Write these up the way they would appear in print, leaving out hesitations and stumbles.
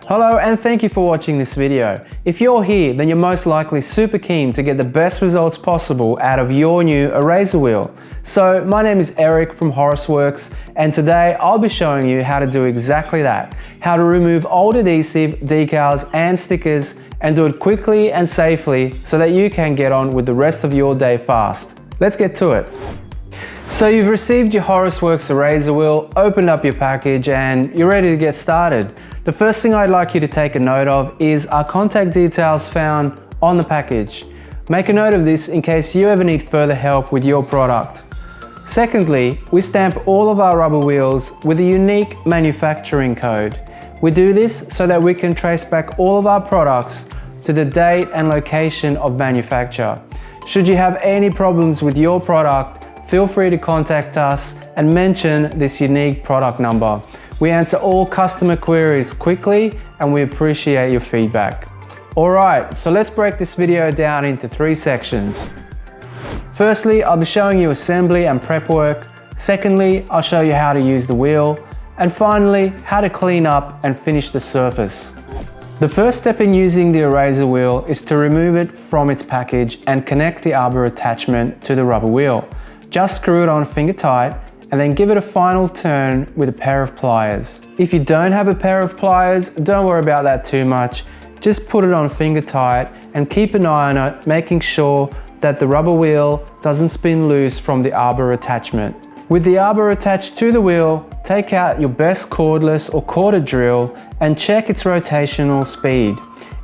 Hello and thank you for watching this video. If you're here, then you're most likely super keen to get the best results possible out of your new eraser wheel. So my name is Eric from Horus and today I'll be showing you how to do exactly that. How to remove old adhesive, decals and stickers and do it quickly and safely so that you can get on with the rest of your day fast. Let's get to it. So you've received your Horus eraser wheel, opened up your package and you're ready to get started. The first thing I'd like you to take a note of is our contact details found on the package. Make a note of this in case you ever need further help with your product. Secondly, we stamp all of our rubber wheels with a unique manufacturing code. We do this so that we can trace back all of our products to the date and location of manufacture. Should you have any problems with your product, feel free to contact us and mention this unique product number. We answer all customer queries quickly and we appreciate your feedback. Alright, so let's break this video down into 3 sections. Firstly, I'll be showing you assembly and prep work. Secondly, I'll show you how to use the wheel. And finally, how to clean up and finish the surface. The first step in using the eraser wheel is to remove it from its package and connect the arbor attachment to the rubber wheel. Just screw it on finger tight and then give it a final turn with a pair of pliers. If you don't have a pair of pliers, don't worry about that too much. Just put it on finger tight and keep an eye on it, making sure that the rubber wheel doesn't spin loose from the arbor attachment. With the arbor attached to the wheel, take out your best cordless or corded drill and check its rotational speed.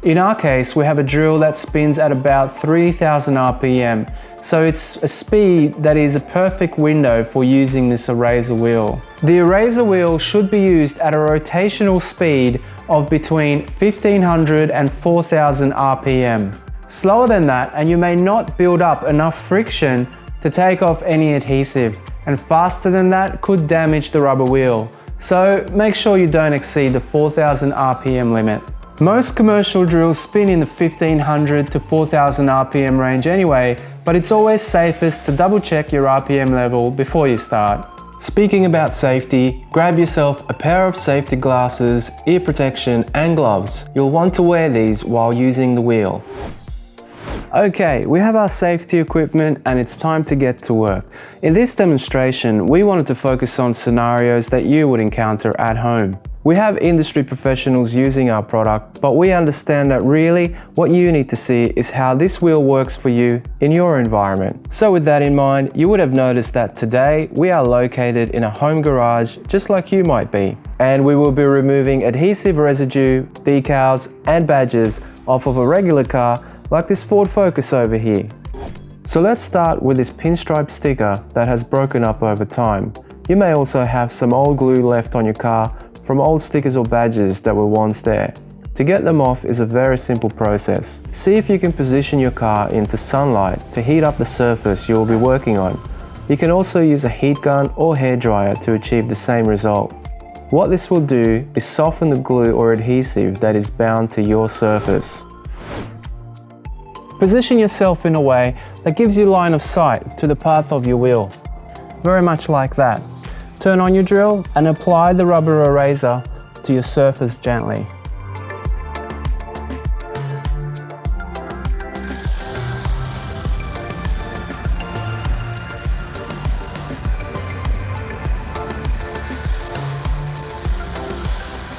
In our case, we have a drill that spins at about 3000 RPM, so it's a speed that is a perfect window for using this eraser wheel. The eraser wheel should be used at a rotational speed of between 1500 and 4000 RPM. Slower than that and you may not build up enough friction to take off any adhesive, and faster than that could damage the rubber wheel. So make sure you don't exceed the 4000 RPM limit. Most commercial drills spin in the 1500 to 4000 RPM range anyway, but it's always safest to double check your RPM level before you start. Speaking about safety, grab yourself a pair of safety glasses, ear protection and gloves. You'll want to wear these while using the wheel. Okay, we have our safety equipment and it's time to get to work. In this demonstration, we wanted to focus on scenarios that you would encounter at home. We have industry professionals using our product, but we understand that really what you need to see is how this wheel works for you in your environment. So with that in mind, you would have noticed that today we are located in a home garage just like you might be. And we will be removing adhesive residue, decals and badges off of a regular car like this Ford Focus over here. So let's start with this pinstripe sticker that has broken up over time. You may also have some old glue left on your car from old stickers or badges that were once there. To get them off is a very simple process. See if you can position your car into sunlight to heat up the surface you will be working on. You can also use a heat gun or hairdryer to achieve the same result. What this will do is soften the glue or adhesive that is bound to your surface. Position yourself in a way that gives you line of sight to the path of your wheel. Very much like that. Turn on your drill and apply the rubber eraser to your surface gently.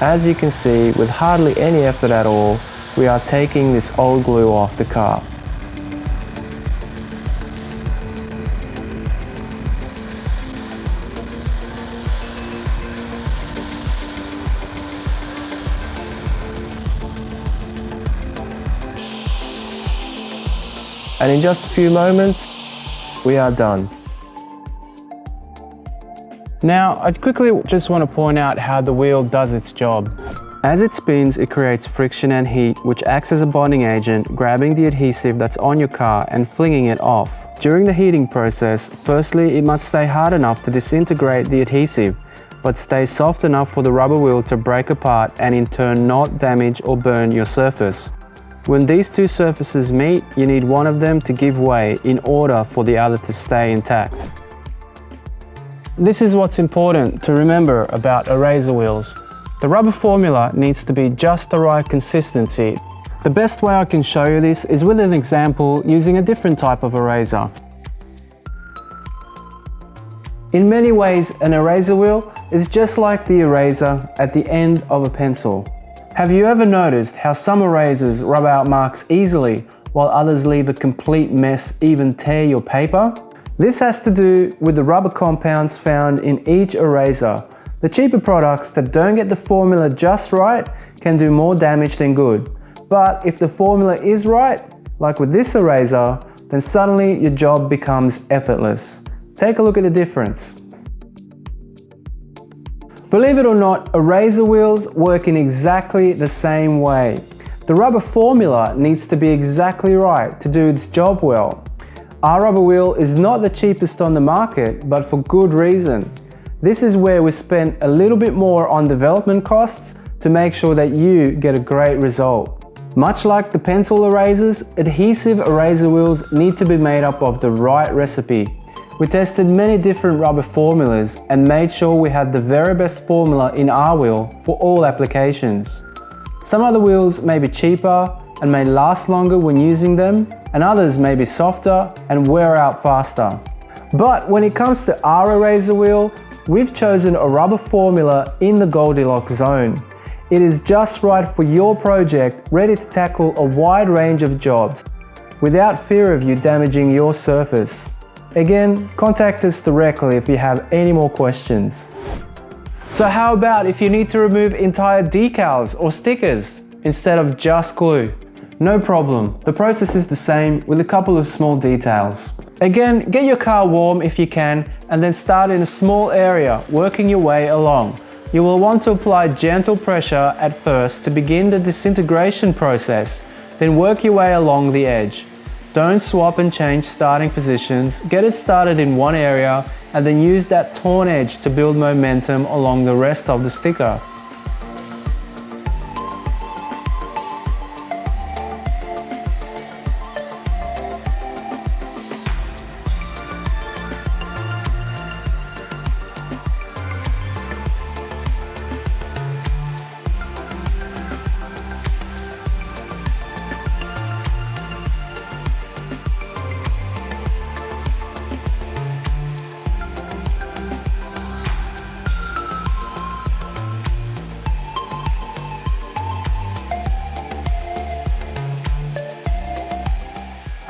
As you can see, with hardly any effort at all, we are taking this old glue off the car. And in just a few moments, we are done. Now, I quickly just want to point out how the wheel does its job. As it spins, it creates friction and heat, which acts as a bonding agent, grabbing the adhesive that's on your car and flinging it off. During the heating process, firstly, it must stay hard enough to disintegrate the adhesive, but stay soft enough for the rubber wheel to break apart and in turn not damage or burn your surface. When these two surfaces meet, you need one of them to give way in order for the other to stay intact. This is what's important to remember about eraser wheels. The rubber formula needs to be just the right consistency. The best way I can show you this is with an example using a different type of eraser. In many ways, an eraser wheel is just like the eraser at the end of a pencil. Have you ever noticed how some erasers rub out marks easily while others leave a complete mess, even tear your paper? This has to do with the rubber compounds found in each eraser. The cheaper products that don't get the formula just right can do more damage than good. But if the formula is right, like with this eraser, then suddenly your job becomes effortless. Take a look at the difference. Believe it or not, eraser wheels work in exactly the same way. The rubber formula needs to be exactly right to do its job well. Our rubber wheel is not the cheapest on the market, but for good reason. This is where we spend a little bit more on development costs to make sure that you get a great result. Much like the pencil erasers, adhesive eraser wheels need to be made up of the right recipe. We tested many different rubber formulas and made sure we had the very best formula in our wheel for all applications. Some other wheels may be cheaper and may last longer when using them, and others may be softer and wear out faster. But when it comes to our eraser wheel, we've chosen a rubber formula in the Goldilocks zone. It is just right for your project, ready to tackle a wide range of jobs, without fear of you damaging your surface. Again, contact us directly if you have any more questions. So how about if you need to remove entire decals or stickers instead of just glue? No problem, the process is the same with a couple of small details. Again, get your car warm if you can, and then start in a small area, working your way along. You will want to apply gentle pressure at first to begin the disintegration process, then work your way along the edge. Don't swap and change starting positions, get it started in one area, and then use that torn edge to build momentum along the rest of the sticker.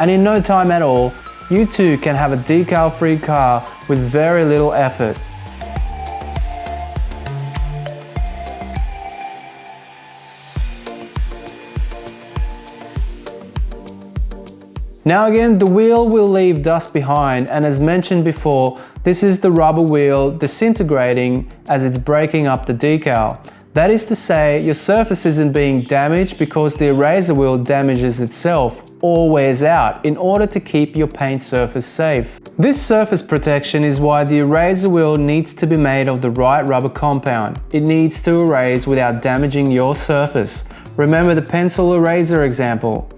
And in no time at all, you too can have a decal-free car with very little effort. Now again, the wheel will leave dust behind, and as mentioned before, this is the rubber wheel disintegrating as it's breaking up the decal. That is to say, your surface isn't being damaged because the eraser wheel damages itself or wears out in order to keep your paint surface safe. This surface protection is why the eraser wheel needs to be made of the right rubber compound. It needs to erase without damaging your surface. Remember the pencil eraser example.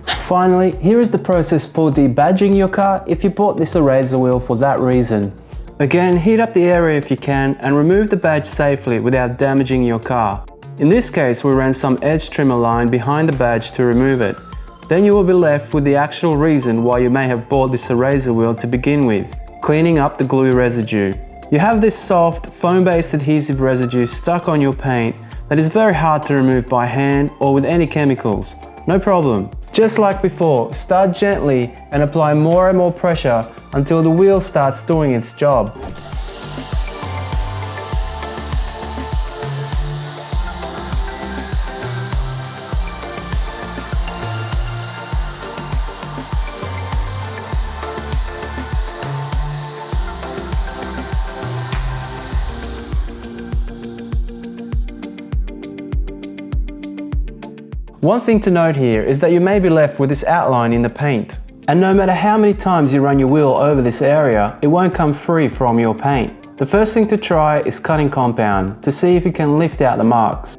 Finally, here is the process for debadging your car if you bought this eraser wheel for that reason. Again, heat up the area if you can and remove the badge safely without damaging your car. In this case, we ran some edge trimmer line behind the badge to remove it. Then you will be left with the actual reason why you may have bought this eraser wheel to begin with, cleaning up the glue residue. You have this soft, foam-based adhesive residue stuck on your paint that is very hard to remove by hand or with any chemicals. No problem. Just like before, start gently and apply more and more pressure until the wheel starts doing its job. One thing to note here is that you may be left with this outline in the paint. And no matter how many times you run your wheel over this area, it won't come free from your paint. The first thing to try is cutting compound to see if you can lift out the marks.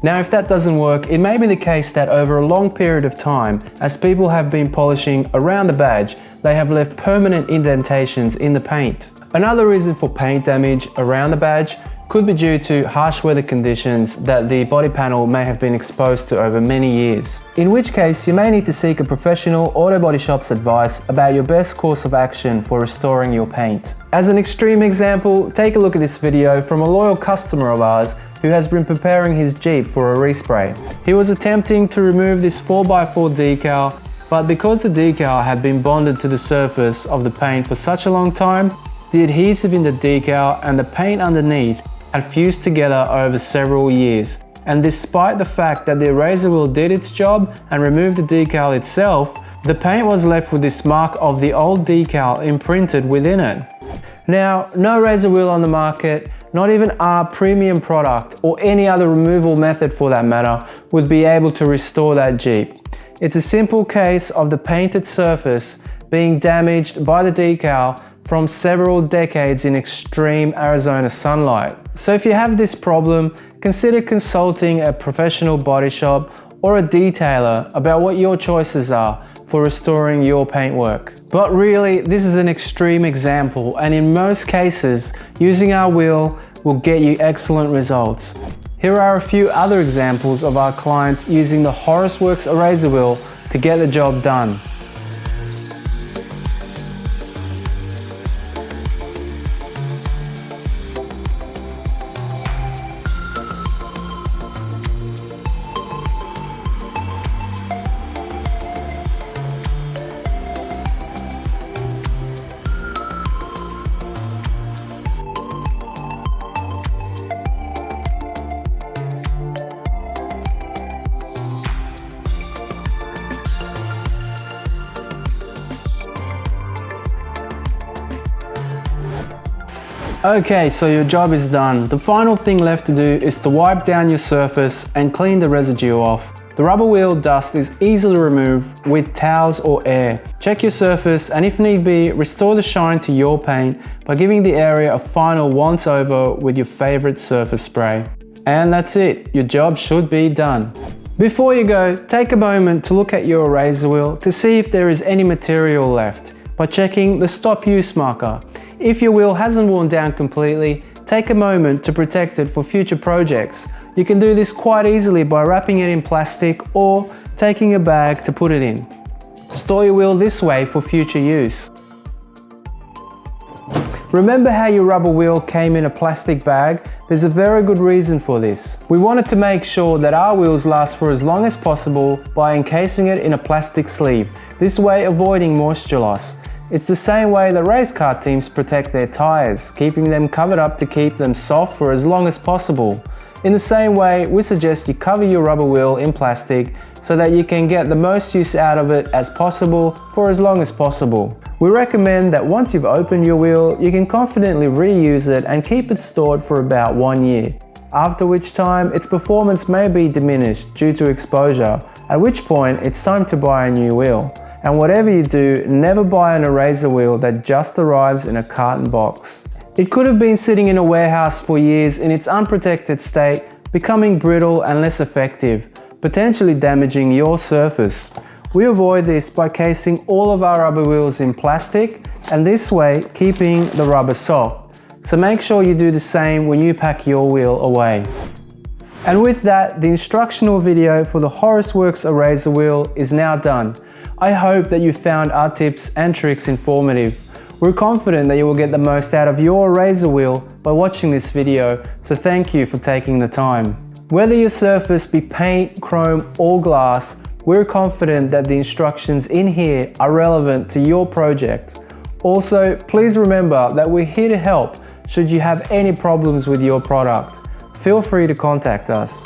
Now if that doesn't work, it may be the case that over a long period of time, as people have been polishing around the badge, they have left permanent indentations in the paint. Another reason for paint damage around the badge could be due to harsh weather conditions that the body panel may have been exposed to over many years. In which case, you may need to seek a professional auto body shop's advice about your best course of action for restoring your paint. As an extreme example, take a look at this video from a loyal customer of ours who has been preparing his Jeep for a respray. He was attempting to remove this 4x4 decal, but because the decal had been bonded to the surface of the paint for such a long time, the adhesive in the decal and the paint underneath had fused together over several years. And despite the fact that the eraser wheel did its job and removed the decal itself, the paint was left with this mark of the old decal imprinted within it. Now, no razor wheel on the market, not even our premium product or any other removal method for that matter, would be able to restore that Jeep. It's a simple case of the painted surface being damaged by the decal from several decades in extreme Arizona sunlight. So if you have this problem, consider consulting a professional body shop or a detailer about what your choices are for restoring your paintwork. But really, this is an extreme example, and in most cases, using our wheel will get you excellent results. Here are a few other examples of our clients using the Horus eraser wheel to get the job done. Okay, so your job is done. The final thing left to do is to wipe down your surface and clean the residue off. The rubber wheel dust is easily removed with towels or air. Check your surface and if need be, restore the shine to your paint by giving the area a final once over with your favorite surface spray. And that's it, your job should be done. Before you go, take a moment to look at your eraser wheel to see if there is any material left by checking the stop use marker. If your wheel hasn't worn down completely, take a moment to protect it for future projects. You can do this quite easily by wrapping it in plastic or taking a bag to put it in. Store your wheel this way for future use. Remember how your rubber wheel came in a plastic bag? There's a very good reason for this. We wanted to make sure that our wheels last for as long as possible by encasing it in a plastic sleeve, this way avoiding moisture loss. It's the same way that race car teams protect their tires, keeping them covered up to keep them soft for as long as possible. In the same way, we suggest you cover your rubber wheel in plastic so that you can get the most use out of it as possible for as long as possible. We recommend that once you've opened your wheel, you can confidently reuse it and keep it stored for about 1 year, after which time its performance may be diminished due to exposure, at which point it's time to buy a new wheel. And whatever you do, never buy an eraser wheel that just arrives in a carton box. It could have been sitting in a warehouse for years in its unprotected state, becoming brittle and less effective, potentially damaging your surface. We avoid this by casing all of our rubber wheels in plastic and this way keeping the rubber soft. So make sure you do the same when you pack your wheel away. And with that, the instructional video for the Horus eraser wheel is now done. I hope that you found our tips and tricks informative. We're confident that you will get the most out of your eraser wheel by watching this video, so thank you for taking the time. Whether your surface be paint, chrome or glass, we're confident that the instructions in here are relevant to your project. Also, please remember that we're here to help should you have any problems with your product. Feel free to contact us.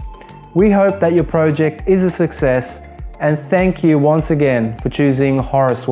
We hope that your project is a success, and thank you once again for choosing Horus.